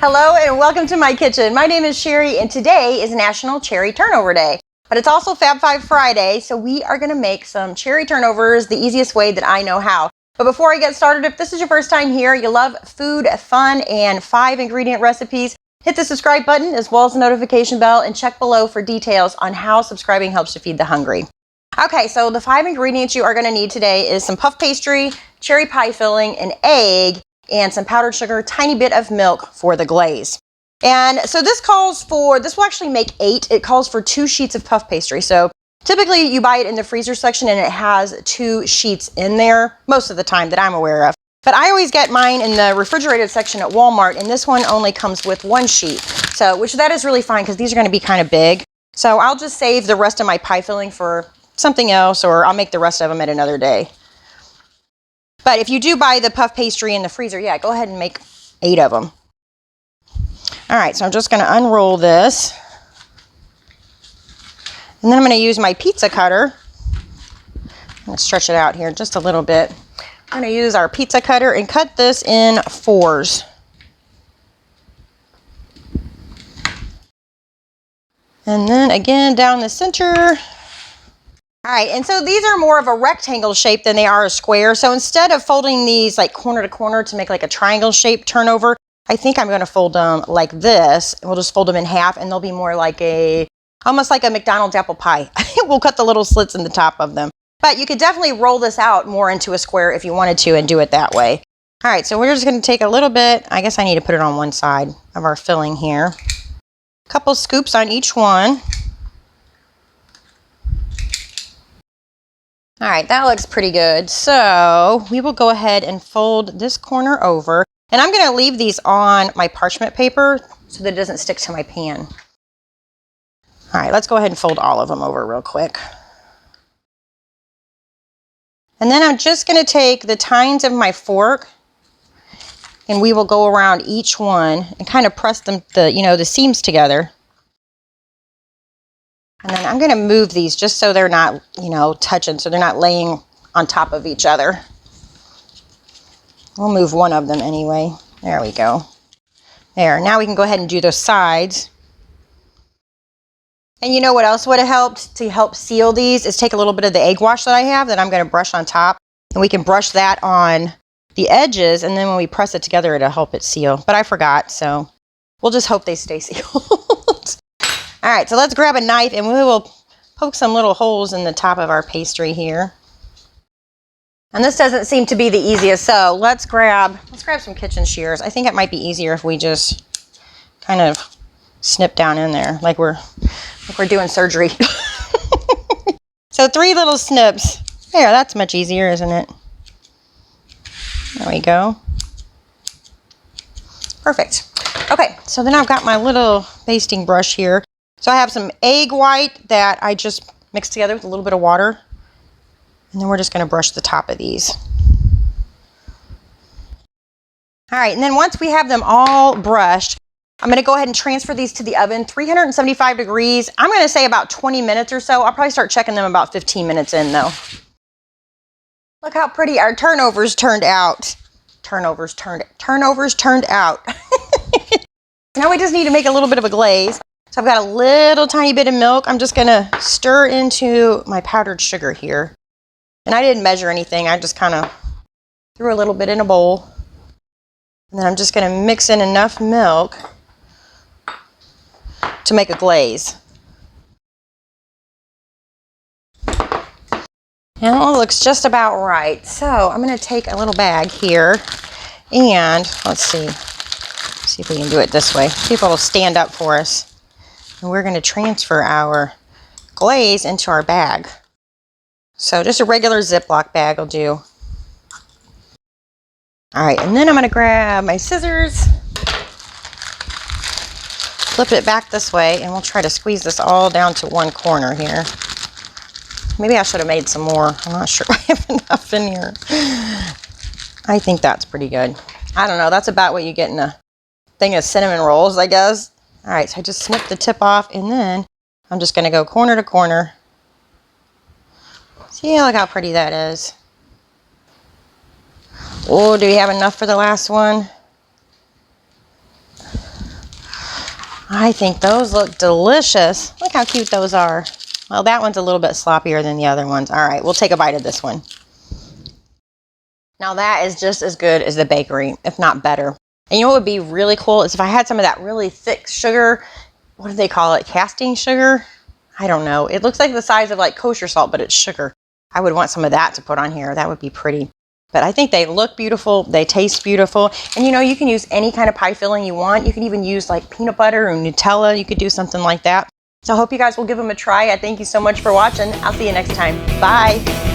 Hello and welcome to my kitchen. My name is Cheri and today is National Cherry Turnover Day. But it's also Fab 5 Friday, so we are going to make some cherry turnovers the easiest way that I know how. But before I get started, if this is your first time here, you love food, fun, and 5-ingredient recipes, hit the subscribe button as well as the notification bell and check below for details on how subscribing helps to feed the hungry. Okay, so the 5 ingredients you are going to need today is some puff pastry, cherry pie filling, an egg, and some powdered sugar, tiny bit of milk for the glaze. And so this will actually make 8. It calls for 2 sheets of puff pastry. So typically you buy it in the freezer section and it has 2 sheets in there most of the time that I'm aware of. But I always get mine in the refrigerated section at Walmart, and this one only comes with 1 sheet. So, which that is really fine because these are going to be kind of big. So I'll just save the rest of my pie filling for something else, or I'll make the rest of them at another day. But if you do buy the puff pastry in the freezer, yeah, go ahead and make 8 of them. All right, so I'm just going to unroll this. And then I'm going to use my pizza cutter. I'm going to stretch it out here just a little bit. I'm going to use our pizza cutter and cut this in 4s. And then again down the center. All right, and so these are more of a rectangle shape than they are a square. So instead of folding these like corner to corner to make like a triangle shape turnover, I think I'm going to fold them like this. We'll just fold them in half and they'll be more like almost like a McDonald's apple pie. We'll cut the little slits in the top of them. But you could definitely roll this out more into a square if you wanted to and do it that way. All right, so we're just going to take a little bit. I guess I need to put it on one side of our filling here. A couple scoops on each one. All right, that looks pretty good. So we will go ahead and fold this corner over. And I'm going to leave these on my parchment paper so that it doesn't stick to my pan. All right, let's go ahead and fold all of them over real quick. And then I'm just going to take the tines of my fork and we will go around each one and kind of press them, the seams together. And then I'm going to move these just so they're not, touching, so they're not laying on top of each other. We'll move one of them anyway. There we go. There, now we can go ahead and do those sides. And you know what else would have helped to help seal these is take a little bit of the egg wash that I have that I'm going to brush on top. And we can brush that on the edges, and then when we press it together, it'll help it seal. But I forgot, so we'll just hope they stay sealed. All right, so let's grab a knife and we will poke some little holes in the top of our pastry here. And this doesn't seem to be the easiest, so let's grab some kitchen shears. I think it might be easier if we just kind of snip down in there like we're doing surgery. So 3 little snips. There, that's much easier, isn't it? There we go. Perfect. Okay, so then I've got my little basting brush here. So I have some egg white that I just mixed together with a little bit of water. And then we're just going to brush the top of these. All right, and then once we have them all brushed, I'm going to go ahead and transfer these to the oven, 375 degrees. I'm going to say about 20 minutes or so. I'll probably start checking them about 15 minutes in though. Look how pretty our turnovers turned out. Turnovers turned out. Now we just need to make a little bit of a glaze. So I've got a little tiny bit of milk. I'm just going to stir into my powdered sugar here. And I didn't measure anything. I just kind of threw a little bit in a bowl. And then I'm just going to mix in enough milk to make a glaze. And it looks just about right. So I'm going to take a little bag here and let's see if we can do it this way. See if it'll stand up for us. And we're going to transfer our glaze into our bag. So just a regular Ziploc bag will do. All right, and then I'm going to grab my scissors, flip it back this way, and we'll try to squeeze this all down to one corner here. Maybe I should have made some more. I'm not sure I have enough in here. I think that's pretty good. I don't know. That's about what you get in a thing of cinnamon rolls, I guess. All right, so I just snip the tip off, and then I'm just going to go corner to corner. See, look how pretty that is. Oh, do we have enough for the last one? I think those look delicious. Look how cute those are. Well, that one's a little bit sloppier than the other ones. All right, we'll take a bite of this one. Now that is just as good as the bakery, if not better. And you know what would be really cool is if I had some of that really thick sugar. What do they call it? Casting sugar? I don't know. It looks like the size of like kosher salt, but it's sugar. I would want some of that to put on here. That would be pretty. But I think they look beautiful. They taste beautiful. And you know, you can use any kind of pie filling you want. You can even use like peanut butter or Nutella. You could do something like that. So I hope you guys will give them a try. I thank you so much for watching. I'll see you next time. Bye.